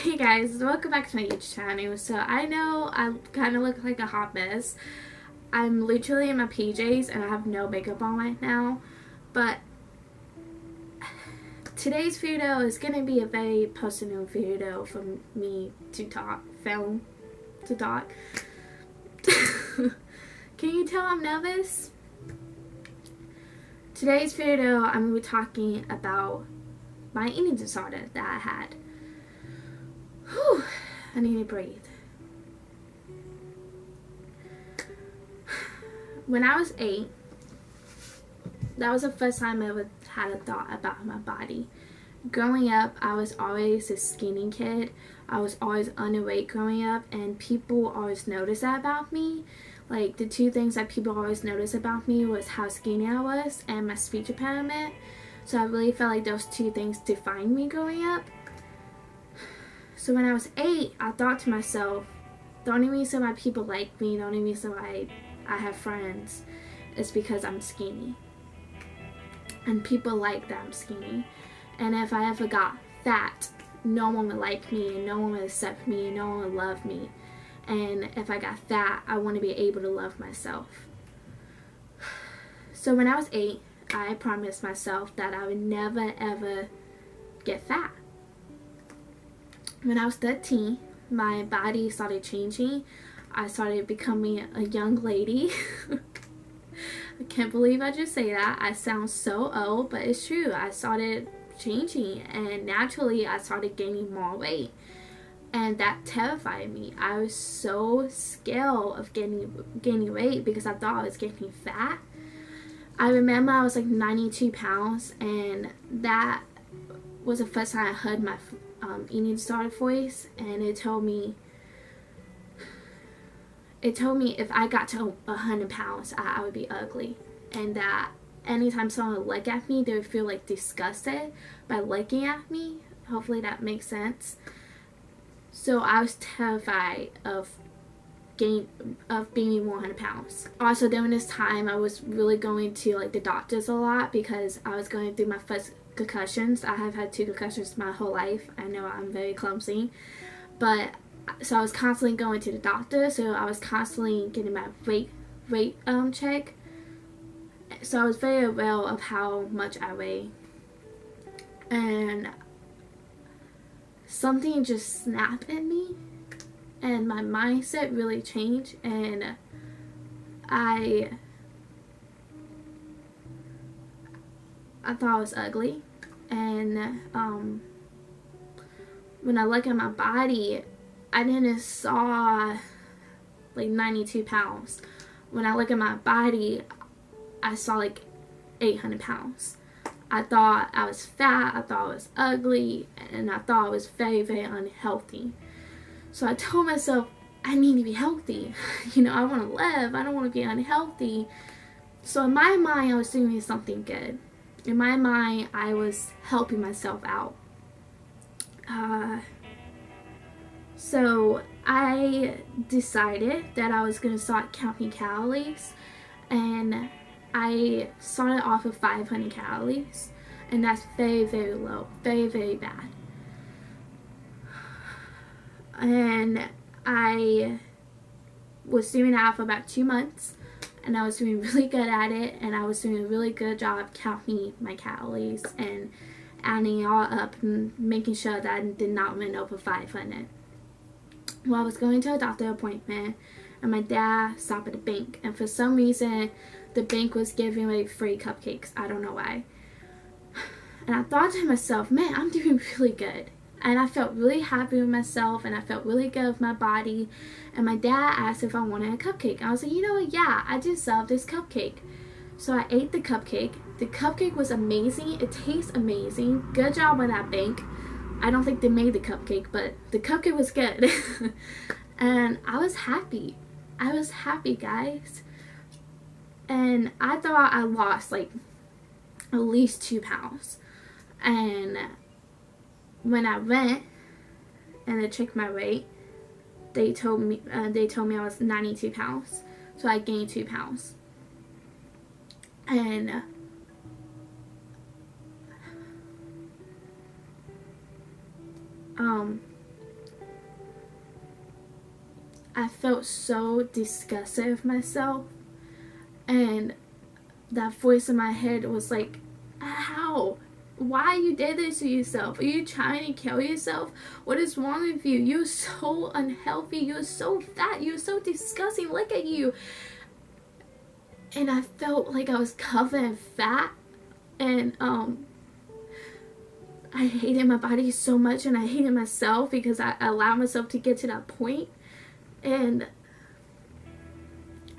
Hey guys, welcome back to my YouTube channel. So I know I kind of look like a hot mess. I'm literally in my PJs and I have no makeup on right now. But today's video is going to be a very personal video for me to talk. Can you tell I'm nervous? Today's video I'm going to be talking about my eating disorder that I had. Whew, I need to breathe. When I was 8, that was the first time I ever had a thought about my body. Growing up, I was always a skinny kid. I was always underweight growing up, and people always noticed that about me. Like, the two things that people always noticed about me was how skinny I was and my speech impairment. So I really felt like those two things defined me growing up. So when I was 8, I thought to myself, the only reason why people like me, the only reason why I have friends is because I'm skinny. And people like that I'm skinny. And if I ever got fat, no one would like me, and no one would accept me, and no one would love me. And if I got fat, I want to be able to love myself. So when I was 8, I promised myself that I would never ever get fat. When I was 13, my body started changing. I started becoming a young lady. I can't believe I just say that. I sound so old, but it's true. I started changing, and naturally I started gaining more weight. And that terrified me. I was so scared of gaining weight because I thought I was getting fat. I remember I was like 92 pounds, and that was the first time I heard my eating disorder voice, and it told me if I got to 100 pounds, I would be ugly, and that anytime someone would look at me, they would feel like disgusted by looking at me. Hopefully that makes sense. So I was terrified of being 100 pounds. Also during this time, I was really going to like the doctors a lot because I was going through my first concussions. I have had 2 concussions my whole life. I know I'm very clumsy, but so I was constantly going to the doctor. So I was constantly getting my weight check. So I was very aware of how much I weigh, and something just snapped at me, and my mindset really changed, and I thought I was ugly. And when I look at my body, I didn't saw like 92 pounds. When I look at my body, I saw like 800 pounds. I thought I was fat, I thought I was ugly, and I thought I was very, very unhealthy. So I told myself, I need to be healthy. You know, I want to live, I don't want to be unhealthy. So in my mind, I was doing something good. In my mind, I was helping myself out. So I decided that I was going to start counting calories, and I started off with 500 calories, and that's very, very low, very, very bad. And I was doing that for about 2 months, and I was doing really good at it, and I was doing a really good job counting my calories and adding it all up and making sure that I did not run over 500. Well, I was going to a doctor appointment, and my dad stopped at the bank, and for some reason the bank was giving away free cupcakes. I don't know why. And I thought to myself, man, I'm doing really good. And I felt really happy with myself, and I felt really good with my body. And my dad asked if I wanted a cupcake. I was like, you know what, yeah, I deserve this cupcake. So I ate the cupcake. The cupcake was amazing. It tastes amazing. Good job with that bank. I don't think they made the cupcake, but the cupcake was good. And I was happy. I was happy, guys. And I thought I lost like at least 2 pounds. And when I went and I checked my weight, they told me I was 92 pounds. So I gained 2 pounds. And I felt so disgusted with myself, and that voice in my head was like, how? Why you did this to yourself? Are you trying to kill yourself? What is wrong with you? You're so unhealthy. You're so fat. You're so disgusting. Look at you. And I felt like I was covered in fat, and I hated my body so much, and I hated myself because I allowed myself to get to that point. And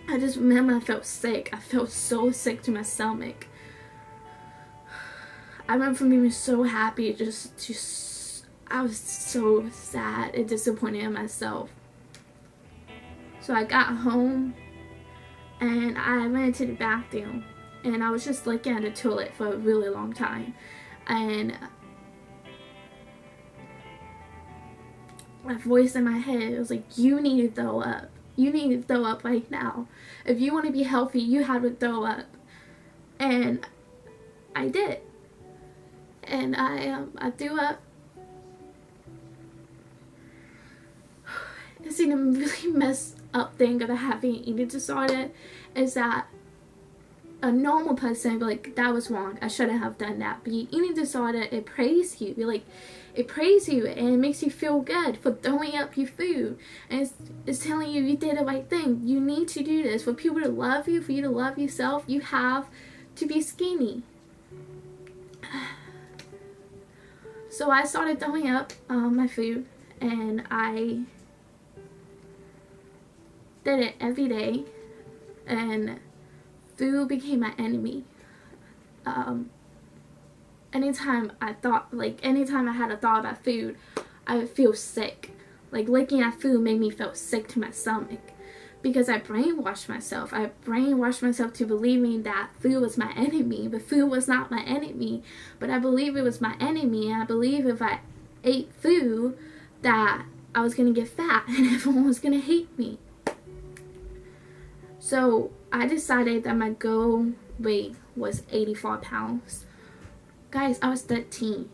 I just remember I felt sick. I felt so sick to my stomach. I remember being so happy, I was so sad and disappointed in myself. So I got home and I went to the bathroom, and I was just looking at the toilet for a really long time, and my voice in my head was like, you need to throw up. You need to throw up right now. If you want to be healthy, you have to throw up. And I did. And I threw up. It's a really messed up thing about having an eating disorder is that a normal person would be like, that was wrong, I shouldn't have done that. But eating disorder, it praises you. It praises you, and it makes you feel good for throwing up your food. And it's telling you did the right thing. You need to do this. For people to love you, for you to love yourself, you have to be skinny. So I started throwing up my food, and I did it every day, and food became my enemy. Anytime I had a thought about food, I would feel sick. Like, looking at food made me feel sick to my stomach, because I brainwashed myself. I brainwashed myself to believing that food was my enemy, but food was not my enemy. But I believe it was my enemy, and I believe if I ate food that I was going to get fat and everyone was going to hate me. So I decided that my goal weight was 84 pounds. Guys, I was 13.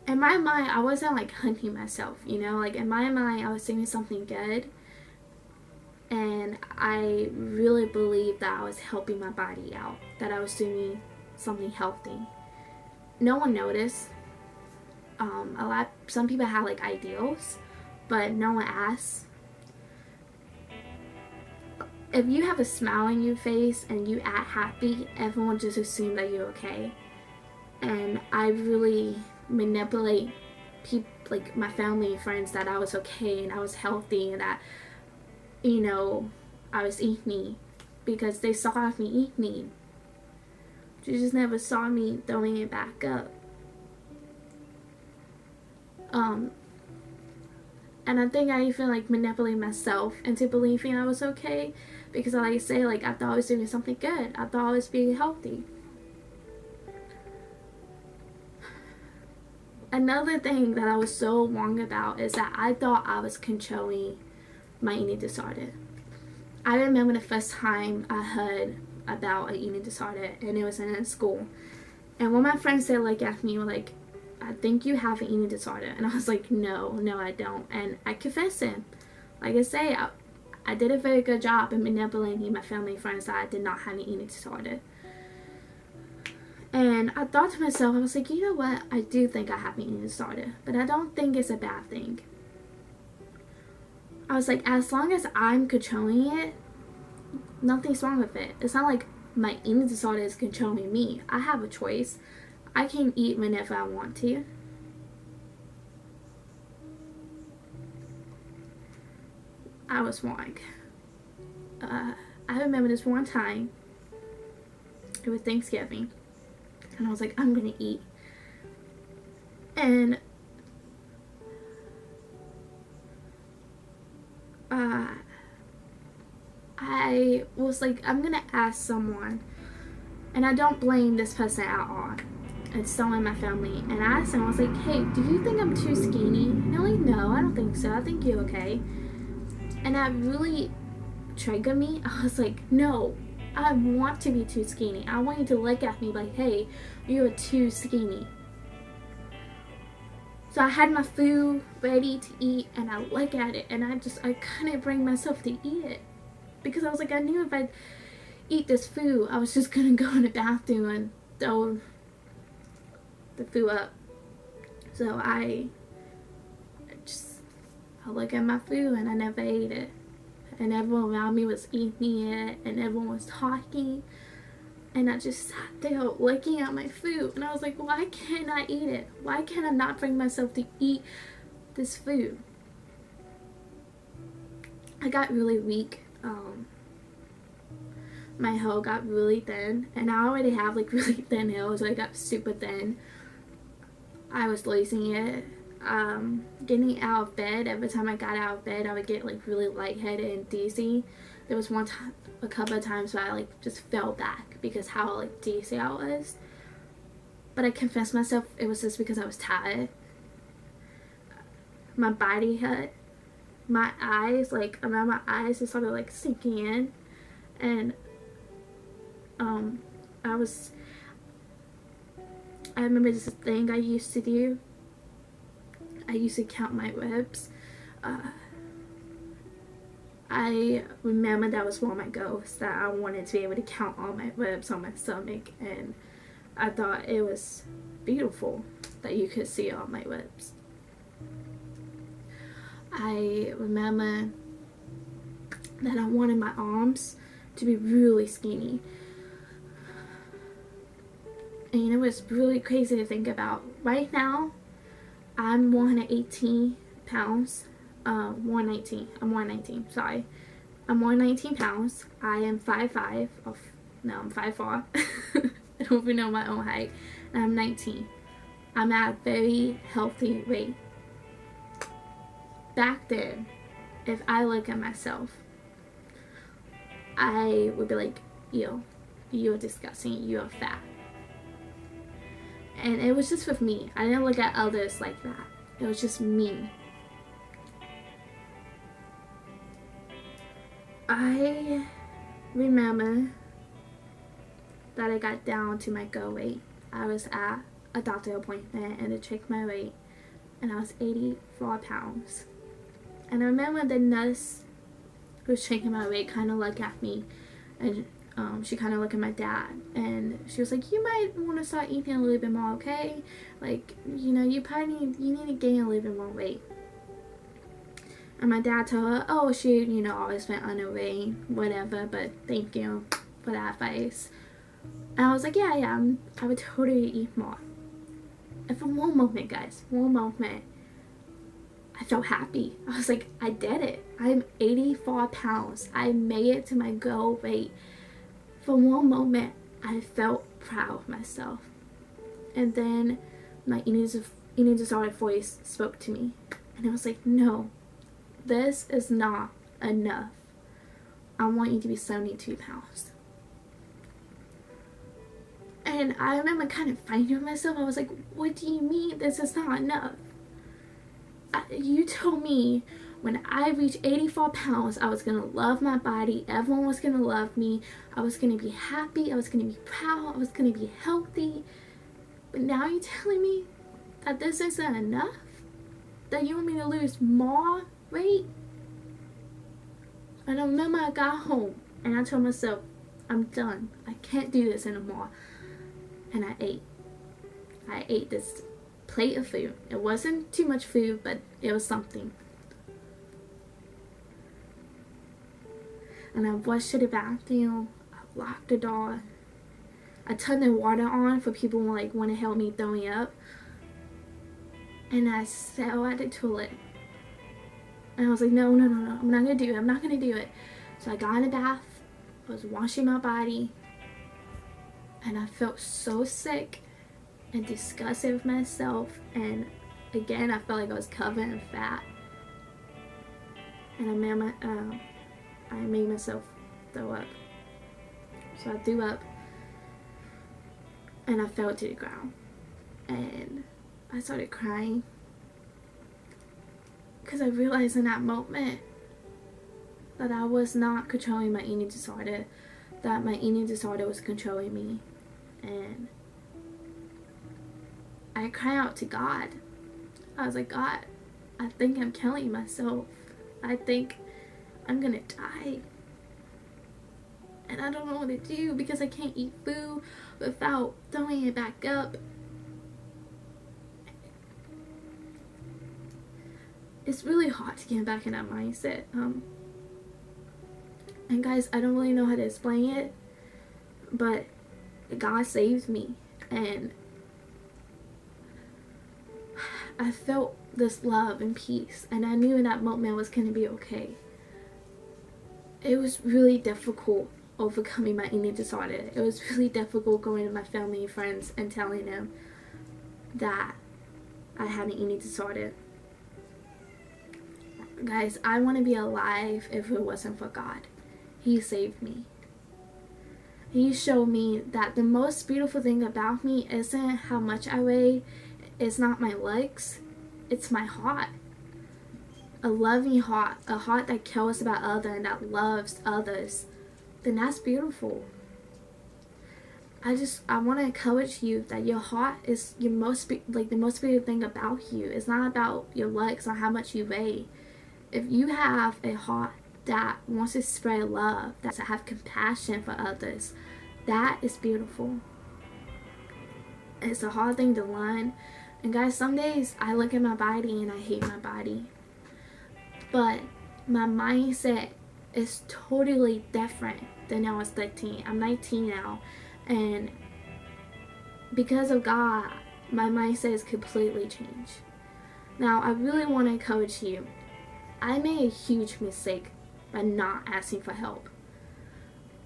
In my mind, I wasn't like hunting myself, you know? Like, in my mind, I was doing something good. And I really believed that I was helping my body out, that I was doing something healthy. No one noticed. Some people had like ideals, but no one asked. If you have a smile on your face and you act happy, everyone just assumes that you're okay. And I really manipulate people, like my family and friends, that I was okay and I was healthy and that, you know, I was eating, because they saw me eating. They just never saw me throwing it back up. And I think I even like manipulate myself into believing I was okay, because like I say, like, I thought I was doing something good. I thought I was being healthy. Another thing that I was so wrong about is that I thought I was controlling my eating disorder. I remember the first time I heard about an eating disorder, and it was in school. And when my friends said, like, at me, like, I think you have an eating disorder. And I was like, no, I don't. And I confessed it. Like I say, I did a very good job in manipulating my family and friends that I did not have an eating disorder. And I thought to myself, I was like, you know what? I do think I have an eating disorder, but I don't think it's a bad thing. I was like, as long as I'm controlling it, nothing's wrong with it. It's not like my eating disorder is controlling me. I have a choice. I can eat whenever I want to. I was wrong. I remember this one time, it was Thanksgiving, and I was like, I'm gonna eat. And I was like, I'm gonna ask someone, and I don't blame this person at all. It's someone in my family. And I asked them, I was like, hey, do you think I'm too skinny? And they're like, no, I don't think so. I think you're okay. And that really triggered me. I was like, no, I want to be too skinny. I want you to look at me like, hey, you're too skinny. So I had my food ready to eat, and I look at it, and I couldn't bring myself to eat it. Because I was like, I knew if I eat this food, I was just gonna go in the bathroom and throw the food up. So I look at my food, and I never ate it. And everyone around me was eating it, and everyone was talking. And I just sat there looking at my food, and I was like, why can't I eat it? Why can't I not bring myself to eat this food? I got really weak. My hair got really thin, and I already have like really thin hair, so I got super thin. I was losing it. Getting out of bed, every time I got out of bed, I would get like really lightheaded and dizzy. There was a couple of times where I like just fell back because how like dizzy I was. But I confessed myself it was just because I was tired. My body hurt. My eyes, like around my eyes, just started like sinking in, and I remember this thing I used to do. I used to count my ribs. I remember that was one of my goals, that I wanted to be able to count all my ribs on my stomach, and I thought it was beautiful that you could see all my ribs. I remember that I wanted my arms to be really skinny. And it was really crazy to think about. Right now, I'm 118 pounds. 119. I'm 119. Sorry. I'm 119 pounds. I am 5'5". No, I'm 5'4". I don't even know my own height. And I'm 19. I'm at a very healthy weight. Back then, if I look at myself, I would be like, yo, you're disgusting. You're fat. And it was just with me. I didn't look at others like that. It was just me. I remember that I got down to my goal weight. I was at a doctor appointment and they checked my weight, and I was 84 pounds. And I remember the nurse who was checking my weight kind of looked at me, and she kind of looked at my dad, and she was like, you might want to start eating a little bit more, okay? Like, you know, you need to gain a little bit more weight. And my dad told her, oh, she, you know, always been underweight, whatever, but thank you for that advice. And I was like, yeah, I would totally eat more. And for one moment, guys, I felt happy. I was like, I did it. I'm 84 pounds. I made it to my goal weight. For one moment, I felt proud of myself. And then my eating disorder voice spoke to me. And I was like, no, this is not enough. I want you to be 72 pounds. And I remember kind of fighting with myself. I was like, what do you mean this is not enough? You told me when I reached 84 pounds, I was going to love my body. Everyone was going to love me. I was going to be happy. I was going to be proud. I was going to be healthy. But now you're telling me that this isn't enough? That you want me to lose more weight? And I remember I got home and I told myself, I'm done. I can't do this anymore. And I ate. I ate this plate of food. It wasn't too much food, but it was something. And I rushed to the bathroom. I locked the door. I turned the water on for people who like want to help me throwing up. And I sat at the toilet. And I was like, no, I'm not gonna do it. I'm not gonna do it. So I got in the bath. I was washing my body. And I felt so sick and disgusted with myself. And again, I felt like I was covered in fat. And I made myself throw up. So I threw up. And I fell to the ground. And I started crying. Because I realized in that moment that I was not controlling my eating disorder. That my eating disorder was controlling me. And I cried out to God. I was like, God, I think I'm killing myself. I think I'm gonna die. And I don't know what to do because I can't eat food without throwing it back up. It's really hard to get back in that mindset. And guys, I don't really know how to explain it, but God saved me, and I felt this love and peace, and I knew in that moment I was going to be okay. It was really difficult overcoming my eating disorder. It was really difficult going to my family and friends and telling them that I had an eating disorder. Guys, I want to be alive if it wasn't for God. He saved me. He showed me that the most beautiful thing about me isn't how much I weigh, it's not my legs, it's my heart. A loving heart, a heart that cares about others and that loves others, then that's beautiful. I want to encourage you that your heart is the most beautiful thing about you. It's not about your legs or how much you weigh. If you have a heart that wants to spread love, that to have compassion for others, that is beautiful. It's a hard thing to learn. And guys, some days I look at my body and I hate my body. But my mindset is totally different than when I was 13. I'm 19 now. And because of God, my mindset has completely changed. Now, I really want to encourage you. I made a huge mistake by not asking for help.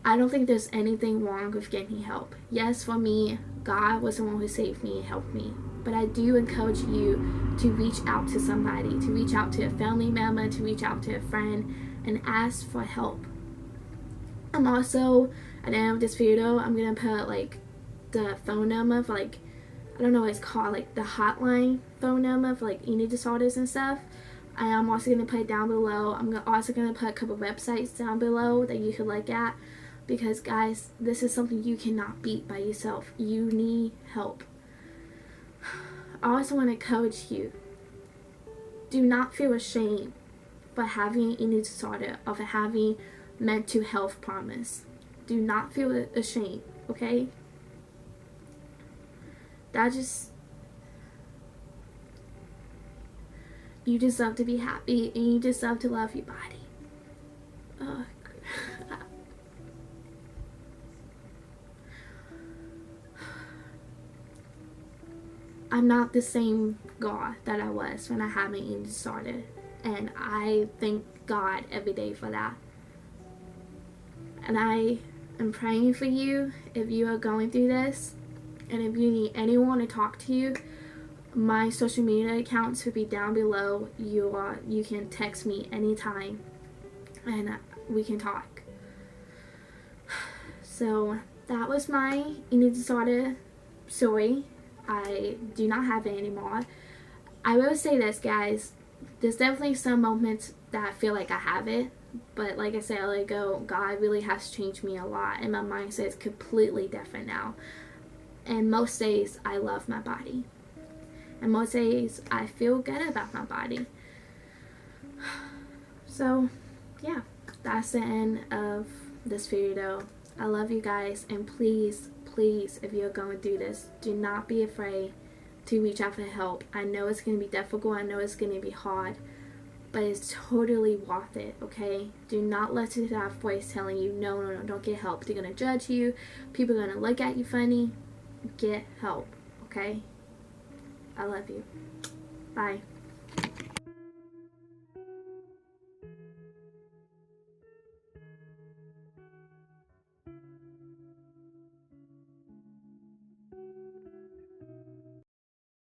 I don't think there's anything wrong with getting help. Yes, for me, God was the one who saved me and helped me. But I do encourage you to reach out to somebody, to reach out to a family member, to reach out to a friend, and ask for help. I'm also, at the end of this video, I'm going to put like the phone number for like, I don't know what it's called, like the hotline phone number for like eating disorders and stuff. I am also going to put it down below. I'm also going to put a couple websites down below that you can look at. Because guys, this is something you cannot beat by yourself. You need help. I also want to encourage you. Do not feel ashamed for having an eating disorder or for having mental health problems. Do not feel ashamed, okay? You deserve to be happy and you deserve to love your body. Ugh. I'm not the same God that I was when I had my eating disorder. And I thank God every day for that. And I am praying for you if you are going through this. And if you need anyone to talk to you, my social media accounts will be down below. You can text me anytime and we can talk. So that was my eating disorder story. I do not have it anymore. I will say this, guys. There's definitely some moments that I feel like I have it. But like I said a little ago, God really has changed me a lot. And my mindset is completely different now. And most days, I love my body. And most days, I feel good about my body. So, yeah. That's the end of this video. I love you guys. And please, if you're going through this, do not be afraid to reach out for help. I know it's going to be difficult. I know it's going to be hard. But it's totally worth it, okay? Do not listen to that voice telling you, no, don't get help. They're going to judge you. People are going to look at you funny. Get help, okay? I love you. Bye.